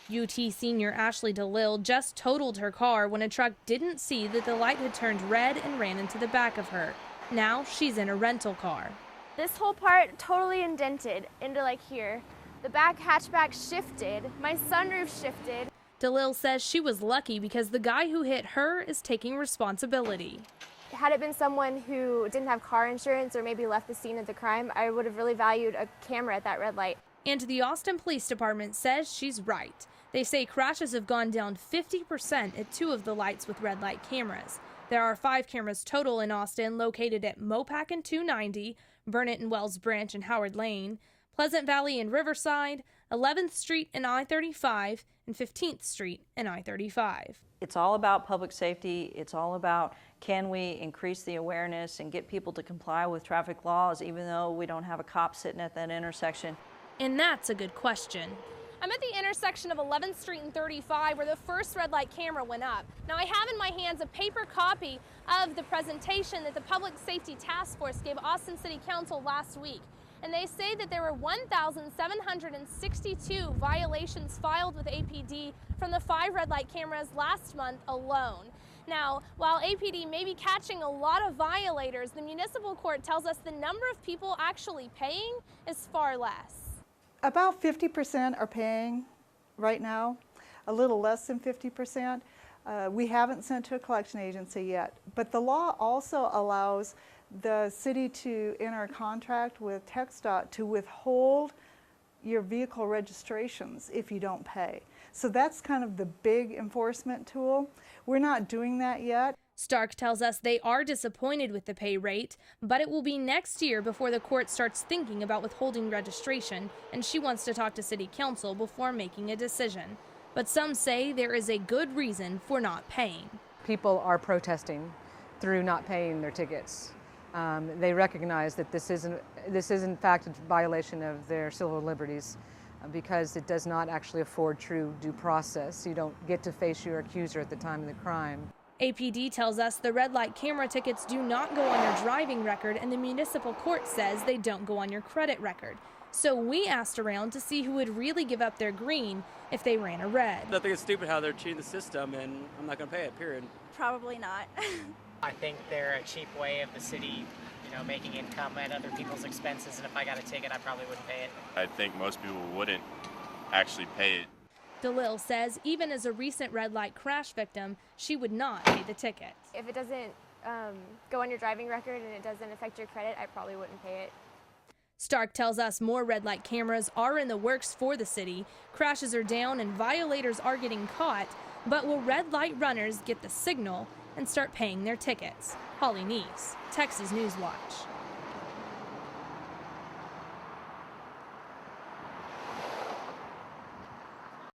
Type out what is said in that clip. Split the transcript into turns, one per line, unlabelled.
UT senior Ashley DeLille just totaled her car when a truck didn't see that the light had turned red and ran into the back of her. Now she's in a rental car.
This whole part totally indented into like here. The back hatchback shifted, my sunroof shifted.
DeLille says she was lucky because the guy who hit her is taking responsibility.
Had it been someone who didn't have car insurance or maybe left the scene of the crime, I would have really valued a camera at that red light.
And the Austin Police Department says she's right. They say crashes have gone down 50% at 2 of the lights with red light cameras. There are 5 cameras total in Austin, located at Mopac and 290, Burnett and Wells Branch and Howard Lane, Pleasant Valley and Riverside, 11th Street and I-35, and 15th Street and I-35.
It's all about public safety. It's all about, can we increase the awareness and get people to comply with traffic laws even though we don't have a cop sitting at that intersection?
And that's a good question.
I'm at the intersection of 11th Street and 35 where the first red light camera went up. Now I have in my hands a paper copy of the presentation that the Public Safety Task Force gave Austin City Council last week. And they say that there were 1,762 violations filed with APD from the 5 red light cameras last month alone. Now, while APD may be catching a lot of violators, the municipal court tells us the number of people actually paying is far less.
About 50% are paying right now, a little less than 50%. We haven't sent to a collection agency yet, but the law also allows the city to enter a contract with TxDOT to withhold your vehicle registrations if you don't pay. So that's kind of the big enforcement tool. We're not doing that yet.
Stark tells us they are disappointed with the pay rate, but it will be next year before the court starts thinking about withholding registration, and she wants to talk to City Council before making a decision. But some say there is a good reason for not paying.
People are protesting through not paying their tickets. They recognize that this is in fact a violation of their civil liberties because it does not actually afford true due process. You don't get to face your accuser at the time of the crime.
APD tells us the red light camera tickets do not go on your driving record, and the municipal court says they don't go on your credit record. So we asked around to see who would really give up their green if they ran a red.
I think it's stupid how they're cheating the system, and I'm not going to pay it, period.
Probably not.
I think they're a cheap way of the city, making income at other people's expenses, and if I got a ticket, I probably wouldn't pay it.
I think most people wouldn't actually pay it.
DeLille says even as a recent red light crash victim, she would not pay the ticket.
If it doesn't go on your driving record and it doesn't affect your credit, I probably wouldn't pay it.
Stark tells us more red light cameras are in the works for the city. Crashes are down and violators are getting caught, but will red light runners get the signal and start paying their tickets? Holley Nees, Texas Newswatch.